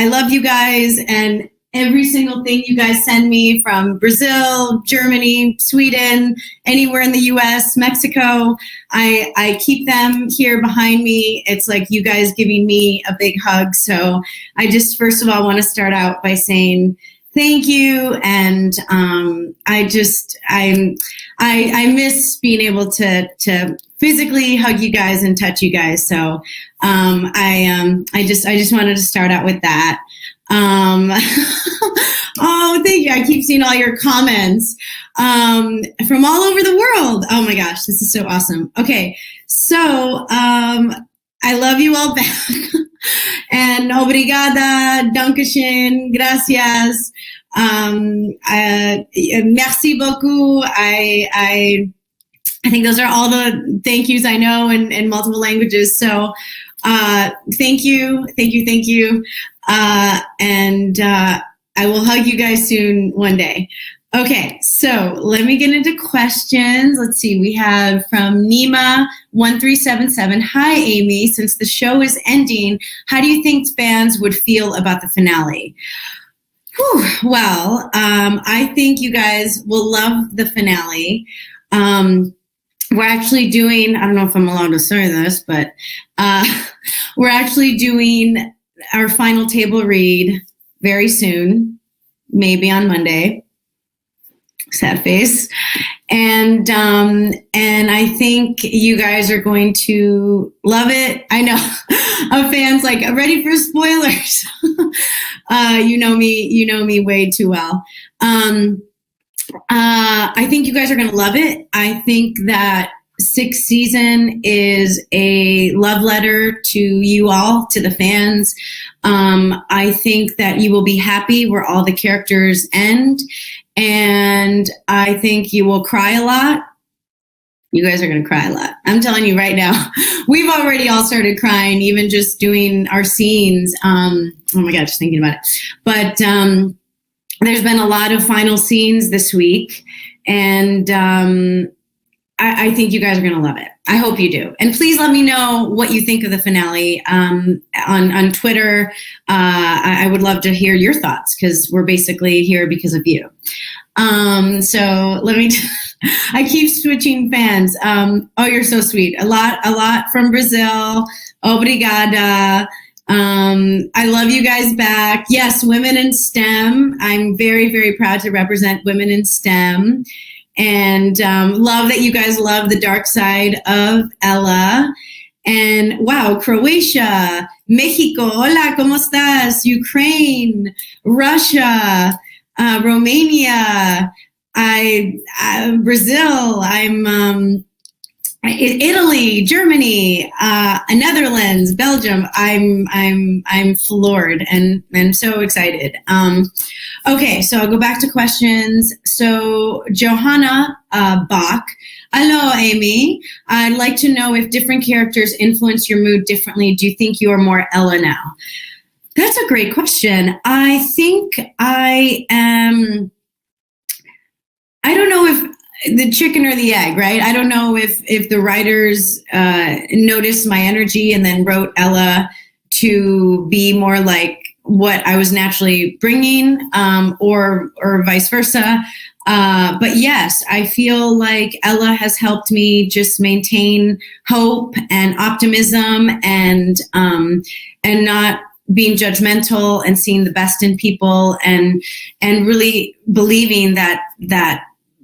I love you guys, and every single thing you guys send me from Brazil, Germany, Sweden, anywhere in the US, Mexico, I keep them here behind me. It's like you guys giving me a big hug. So I just, first of all, want to start out by saying thank you. And I miss being able to physically hug you guys and touch you guys. So I just wanted to start out with that. Oh, thank you. I keep seeing all your comments from all over the world. Oh my gosh, this is so awesome. Okay, so I love you all back. And obrigada, dankeschön, gracias, merci beaucoup. I think those are all the thank yous I know in multiple languages. So thank you. And I will hug you guys soon one day. Okay, so let me get into questions. Let's see, we have from Nima1377. Hi, Aimee. Since the show is ending, how do you think fans would feel about the finale? Whew, well, I think you guys will love the finale. We're actually doing, I don't know if I'm allowed to say this, but we're actually doing our final table read very soon, maybe on Monday. Sad face. And I think you guys are going to love it. I know of fans like ready for spoilers. You know me way too well. I think you guys are going to love it. I think that 6th season is a love letter to you all, to the fans. I think that you will be happy where all the characters end. And I think you will cry a lot. You guys are going to cry a lot. I'm telling you right now. We've already all started crying, even just doing our scenes. Oh my God, just thinking about it. But there's been a lot of final scenes this week. And I think you guys are going to love it. I hope you do. And please let me know what you think of the finale on Twitter. I would love to hear your thoughts because we're basically here because of you. So let me, I keep switching fans. Oh, you're so sweet. A lot from Brazil. Obrigada. I love you guys back. Yes, women in STEM. I'm very, very proud to represent women in STEM. And love that you guys love the dark side of Ella. And wow, Croatia, Mexico, hola, ¿cómo estás? Ukraine, Russia, Romania, Brazil, I'm Italy, Germany, Netherlands, Belgium. I'm floored and so excited. Okay, so I'll go back to questions. So Johanna Bach, hello, Aimee. I'd like to know if different characters influence your mood differently. Do you think you are more Ella now? That's a great question. I think I am. I don't know if the chicken or the egg, right? I don't know if the writers noticed my energy and then wrote Ella to be more like what I was naturally bringing, or vice versa. But yes, I feel like Ella has helped me just maintain hope and optimism and not being judgmental and seeing the best in people and really believing that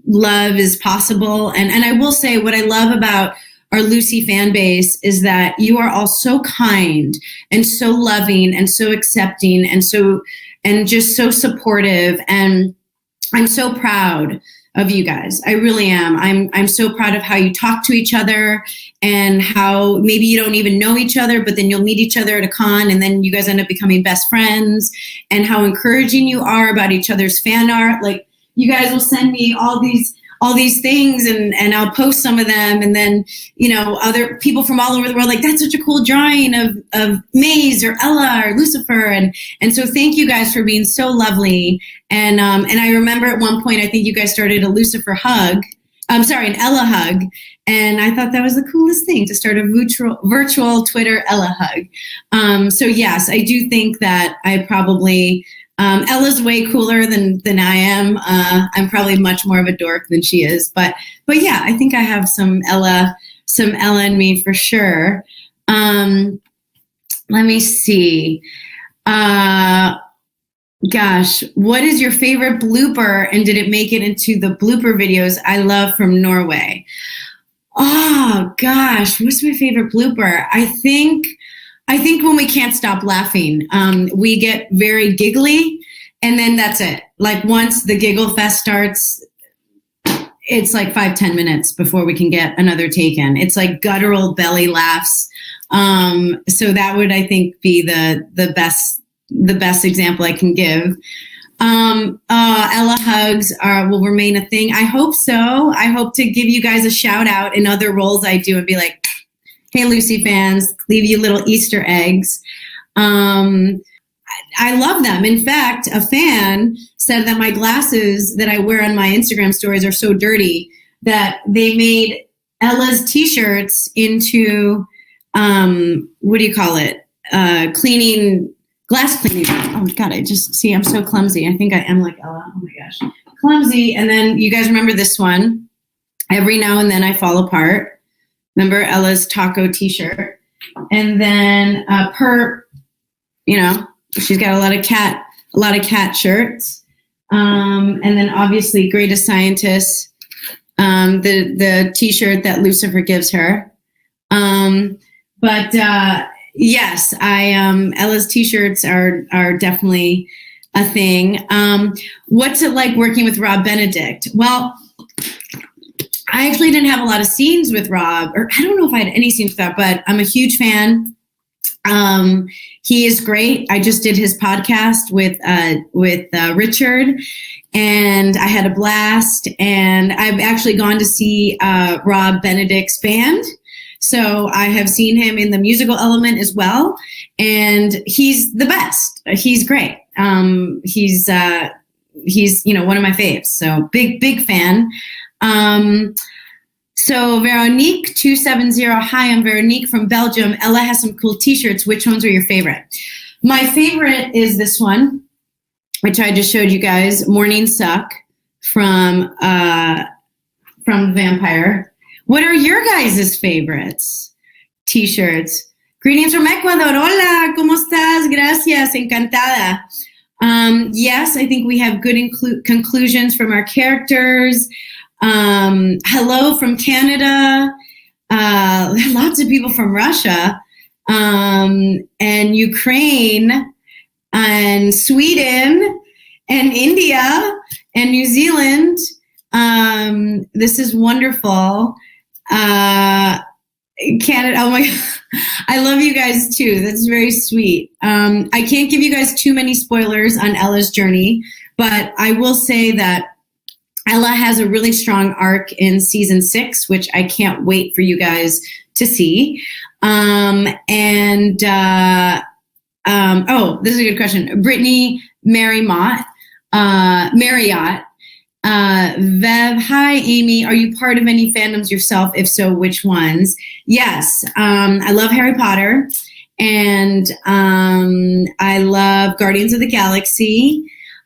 love is possible. And I will say what I love about our Lucy fan base is that you are all so kind and so loving and so accepting and just so supportive. And I'm so proud of you guys. I really am. I'm so proud of how you talk to each other and how maybe you don't even know each other, but then you'll meet each other at a con and then you guys end up becoming best friends, and how encouraging you are about each other's fan art. Like, you guys will send me all these things and I'll post some of them, and then, you know, other people from all over the world, like, that's such a cool drawing of Maze or Ella or Lucifer. And so thank you guys for being so lovely. And I remember at one point, I think you guys started a Lucifer hug. I'm sorry, an Ella hug. And I thought that was the coolest thing, to start a virtual Twitter Ella hug. So yes, I do think that I probably, Ella's way cooler than I am. I'm probably much more of a dork than she is, but yeah, I think I have some Ella in me for sure. Let me see. Gosh, what is your favorite blooper, and did it make it into the blooper videos I love from Norway? Oh gosh, what's my favorite blooper? I think when we can't stop laughing, we get very giggly, and then that's it. Like once the giggle fest starts, it's like 5-10 minutes before we can get another take in. It's like guttural belly laughs. So that would, I think, be the best example I can give. Ella hugs will remain a thing. I hope so. I hope to give you guys a shout out in other roles I do and be like, hey, Lucy fans, leave you little Easter eggs. I love them. In fact, a fan said that my glasses that I wear on my Instagram stories are so dirty that they made Ella's t-shirts into, what do you call it? Glass cleaning. Oh God, I'm so clumsy. I think I am like Ella. Oh my gosh. Clumsy. And then you guys remember this one. Every now and then I fall apart. Remember Ella's taco t-shirt. And then she's got a lot of cat shirts. And then obviously Greatest Scientist, the t-shirt that Lucifer gives her. Yes, Ella's t-shirts are definitely a thing. What's it like working with Rob Benedict? Well, I actually didn't have a lot of scenes with Rob, or I don't know if I had any scenes with that, but I'm a huge fan. He is great. I just did his podcast with Richard, and I had a blast. And I've actually gone to see Rob Benedict's band. So I have seen him in the musical element as well, and he's the best. He's great. He's one of my faves. So big fan. So Veronique 270, hi, I'm Veronique from Belgium. Ella has some cool t-shirts. Which ones are your favorite? My favorite is this one, which I just showed you guys, Morning Suck from Vampire. What are your guys' favorites? T-shirts. Greetings from Ecuador. Hola, ¿cómo estás? Gracias, encantada. Yes, I think we have good conclusions from our characters. Hello from Canada. Lots of people from Russia, and Ukraine, and Sweden, and India, and New Zealand. This is wonderful. Canada. Oh my God. I love you guys too. That's very sweet. I can't give you guys too many spoilers on Ella's journey, but I will say that Ella has a really strong arc in season 6, which I can't wait for you guys to see. Oh, this is a good question. Brittany Marriott. Vev, hi, Amy. Are you part of any fandoms yourself? If so, which ones? Yes. I love Harry Potter, and I love Guardians of the Galaxy.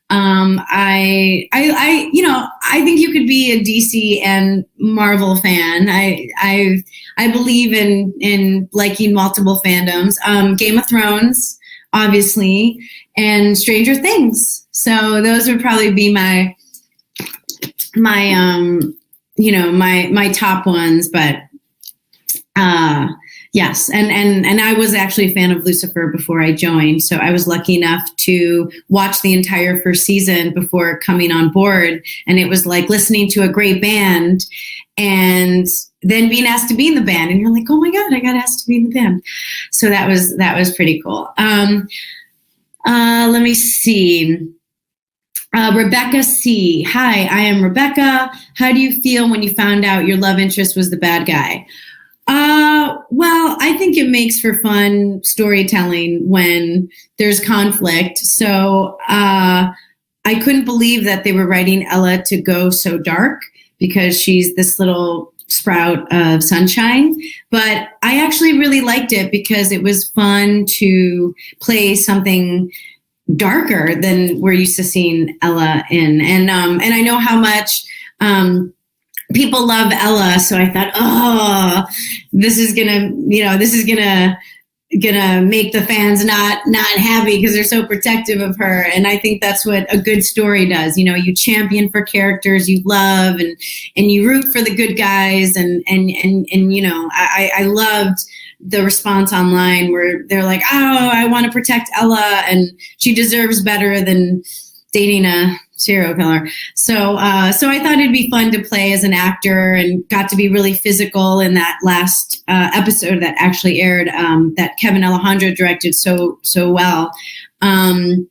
I think you could be a DC and Marvel fan. I believe in liking multiple fandoms. Game of Thrones, obviously, and Stranger Things. So those would probably be my top ones, but yes, and I was actually a fan of Lucifer before I joined, so I was lucky enough to watch the entire first season before coming on board, and it was like listening to a great band and then being asked to be in the band, and you're like, oh my God, I got asked to be in the band. So that was pretty cool. Let me see. Rebecca C. Hi, I am Rebecca. How do you feel when you found out your love interest was the bad guy? Well, I think it makes for fun storytelling when there's conflict. So I couldn't believe that they were writing Ella to go so dark, because she's this little sprout of sunshine, but I actually really liked it because it was fun to play something darker than we're used to seeing Ella in. And I know how much people love Ella, so I thought, oh, this is gonna make the fans not happy because they're so protective of her. And I think that's what a good story does. You champion for characters you love, and you root for the good guys. And I loved the response online where they're like, oh, I want to protect Ella and she deserves better than dating a serial killer. So I thought it'd be fun to play as an actor, and got to be really physical in that last episode that actually aired, that Kevin Alejandro directed so well. And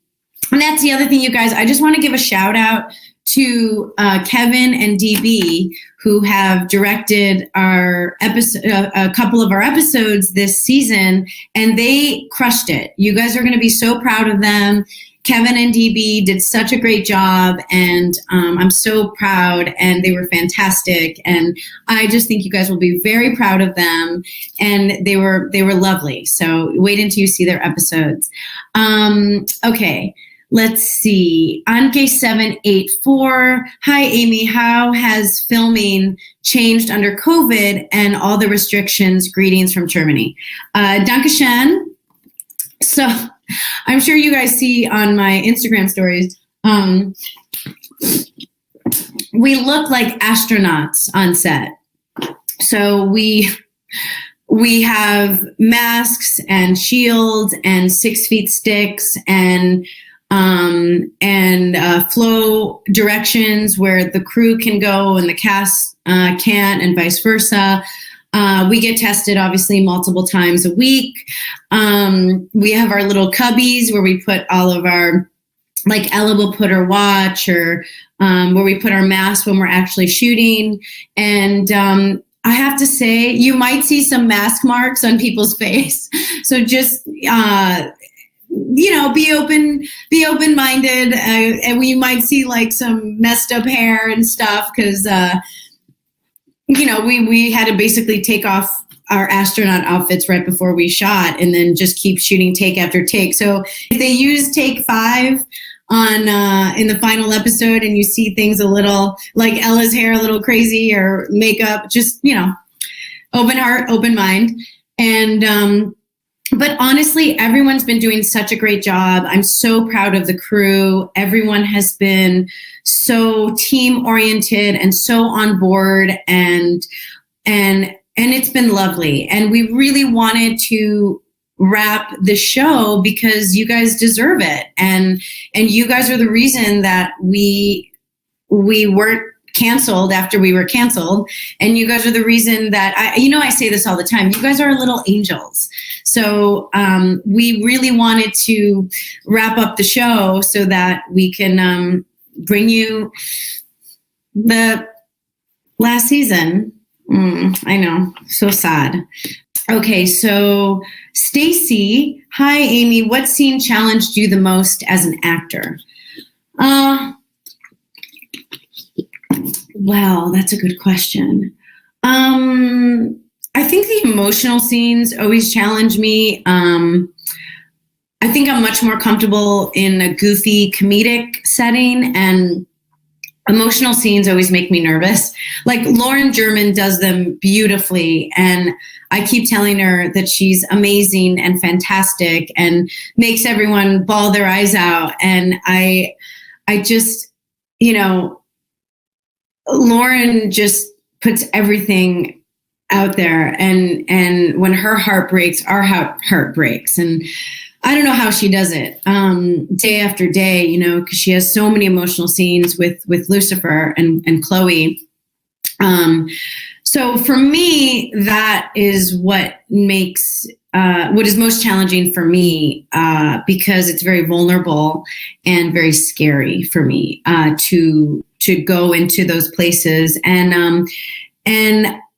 that's the other thing, you guys. I just want to give a shout out to Kevin and DB, who have directed our episode, a couple of our episodes this season, and they crushed it. You guys are going to be so proud of them. Kevin and DB did such a great job, and I'm so proud, and they were fantastic. And I just think you guys will be very proud of them. And they were lovely. So wait until you see their episodes. Okay. Let's see. Anke784. Hi, Aimee. How has filming changed under COVID and all the restrictions? Greetings from Germany. Dankeschön. So I'm sure you guys see on my Instagram stories, we look like astronauts on set. So we have masks and shields and 6 feet sticks and flow directions where the crew can go and the cast can't, and vice versa. We get tested obviously multiple times a week. We have our little cubbies where we put all of our, like Ella will put her watch, or where we put our mask when we're actually shooting. And I have to say, you might see some mask marks on people's face. So just be open-minded, and we might see like some messed up hair and stuff because we had to basically take off our astronaut outfits right before we shot, and then just keep shooting take after take. So if they use take 5 on in the final episode, and you see things a little like Ella's hair a little crazy or makeup, just open heart, open mind. And but honestly, everyone's been doing such a great job. I'm so proud of the crew. Everyone has been so team oriented and so on board, and it's been lovely. And we really wanted to wrap the show because you guys deserve it. And you guys are the reason that we weren't canceled after we were canceled. And you guys are the reason that I say this all the time, you guys are little angels. So we really wanted to wrap up the show so that we can bring you the last season. I know, so sad. Okay, so Stacy, hi Aimee, what scene challenged you the most as an actor? Wow, that's a good question. I think the emotional scenes always challenge me. I think I'm much more comfortable in a goofy comedic setting, and emotional scenes always make me nervous. Like Lauren German does them beautifully, and I keep telling her that she's amazing and fantastic and makes everyone bawl their eyes out. And I just, Lauren just puts everything out there, and when her heart breaks, our heart breaks. And I don't know how she does it day after day, because she has so many emotional scenes with Lucifer and Chloe. So for me, that is what makes what is most challenging for me, because it's very vulnerable and very scary for me to go into those places. And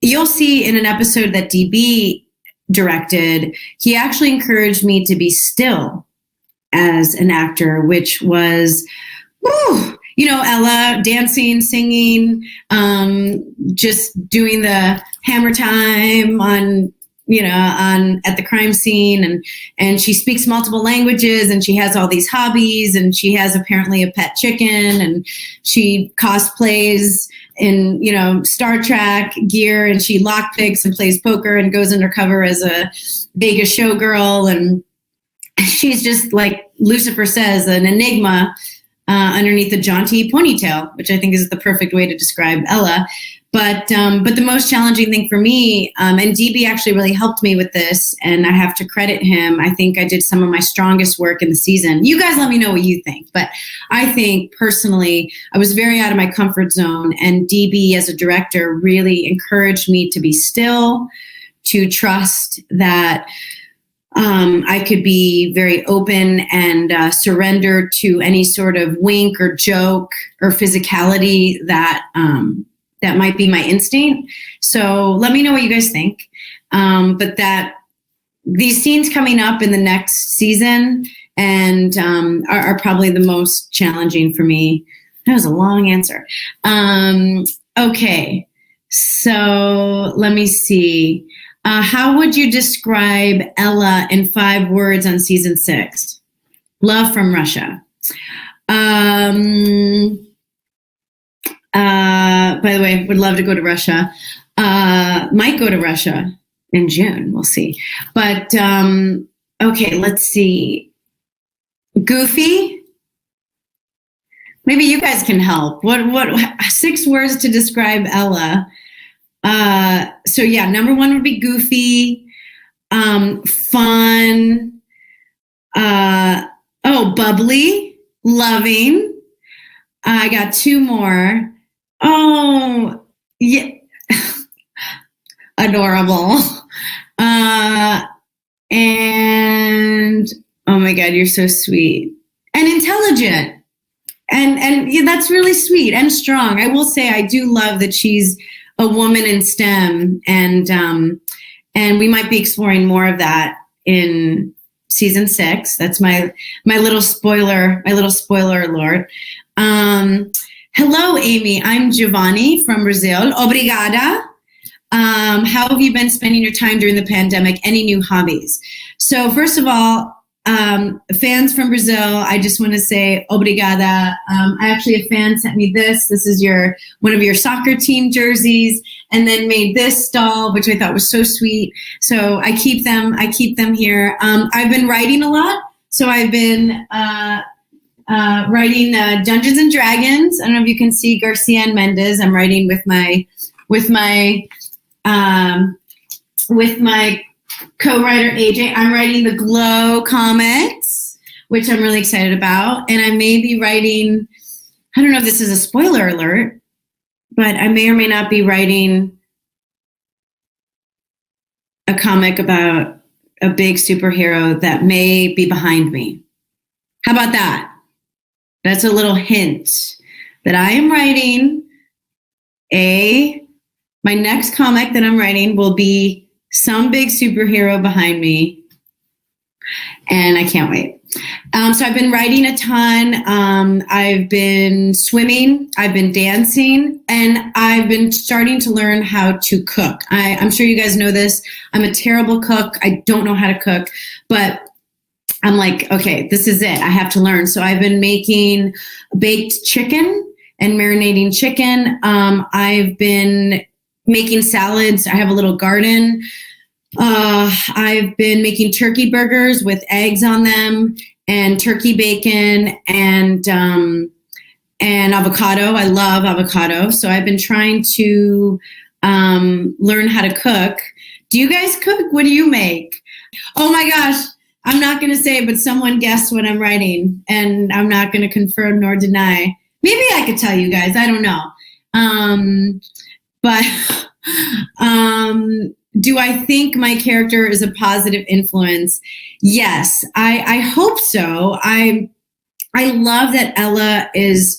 you'll see in an episode that DB directed, he actually encouraged me to be still as an actor, which was, Ella dancing, singing, just doing the hammer time at the crime scene, and she speaks multiple languages, and she has all these hobbies, and she has apparently a pet chicken, and she cosplays in Star Trek gear, and she lockpicks and plays poker and goes undercover as a Vegas showgirl, and she's just, like Lucifer says, an enigma underneath a jaunty ponytail, which I think is the perfect way to describe Ella. But the most challenging thing for me, and DB actually really helped me with this, and I have to credit him. I think I did some of my strongest work in the season. You guys let me know what you think. But I think personally, I was very out of my comfort zone, and DB as a director really encouraged me to be still, to trust that I could be very open and surrender to any sort of wink or joke or physicality that might be my instinct. So let me know what you guys think. But that these scenes coming up in the next season and are probably the most challenging for me. That was a long answer. Okay, so let me see. How would you describe Ella in 5 words on season 6? Love from Russia. By the way, would love to go to Russia. Might go to Russia in June. We'll see. But okay, let's see. Goofy. Maybe you guys can help. What 6 words to describe Ella? So yeah, number 1 would be goofy, fun, bubbly, loving. I got 2 more. Oh, yeah, adorable. And oh my God, you're so sweet and intelligent. And yeah, that's really sweet and strong. I will say I do love that she's a woman in STEM, and we might be exploring more of that in season 6. That's my little spoiler alert. Hello, Aimee. I'm Giovanni from Brazil. Obrigada. How have you been spending your time during the pandemic? Any new hobbies? So first of all, fans from Brazil, I just want to say obrigada. Actually, a fan sent me this. This is one of your soccer team jerseys, and then made this doll, which I thought was so sweet. So I keep them here. I've been writing a lot. So I've been writing Dungeons and Dragons. I don't know if you can see Garcia and Mendez. I'm writing with my co-writer AJ. I'm writing the Glow comics, which I'm really excited about. And I may be writing, I don't know if this is a spoiler alert, but I may or may not be writing a comic about a big superhero that may be behind me. How about that? That's a little hint that I am writing my next comic that I'm writing will be some big superhero behind me, and I can't wait. So I've been writing a ton. I've been swimming, I've been dancing, and I've been starting to learn how to cook. I'm sure you guys know this. I'm a terrible cook. I don't know how to cook, but I'm like, okay, this is it. I have to learn. So I've been making baked chicken and marinating chicken. I've been making salads. I have a little garden. I've been making turkey burgers with eggs on them and turkey bacon and avocado. I love avocado. So I've been trying to learn how to cook. Do you guys cook? What do you make? Oh my gosh. I'm not going to say, but someone guessed what I'm writing, and I'm not going to confirm nor deny. Maybe I could tell you guys. I don't know. But do I think my character is a positive influence? Yes, I hope so. I love that Ella is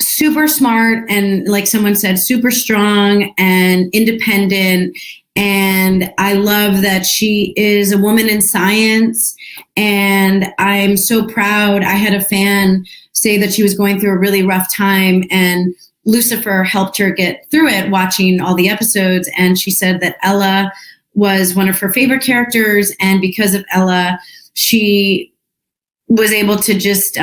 super smart and, like someone said, super strong and independent And I love that she is a woman in science. And I'm so proud. I had a fan say that she was going through a really rough time, and Lucifer helped her get through it watching all the episodes. And she said that Ella was one of her favorite characters. And because of Ella, she was able to just,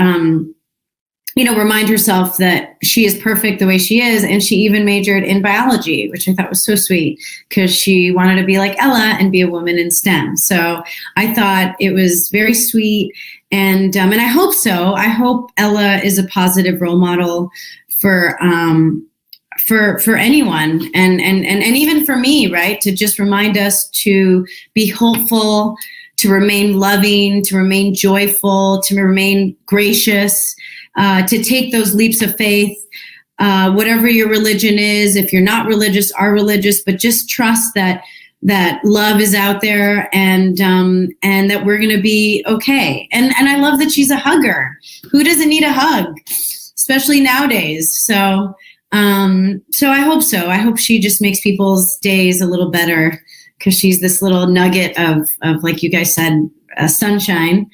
remind herself that she is perfect the way she is. And she even majored in biology, which I thought was so sweet, because she wanted to be like Ella and be a woman in STEM. So I thought it was very sweet. And I hope so. I hope Ella is a positive role model for anyone, and even for me, right? To just remind us to be hopeful, to remain loving, to remain joyful, to remain gracious, to take those leaps of faith, whatever your religion is. If you're not religious, are religious, but just trust that love is out there, and that we're going to be okay. And I love that she's a hugger. Who doesn't need a hug, especially nowadays? So I hope so. I hope she just makes people's days a little better, because she's this little nugget of, like you guys said, sunshine.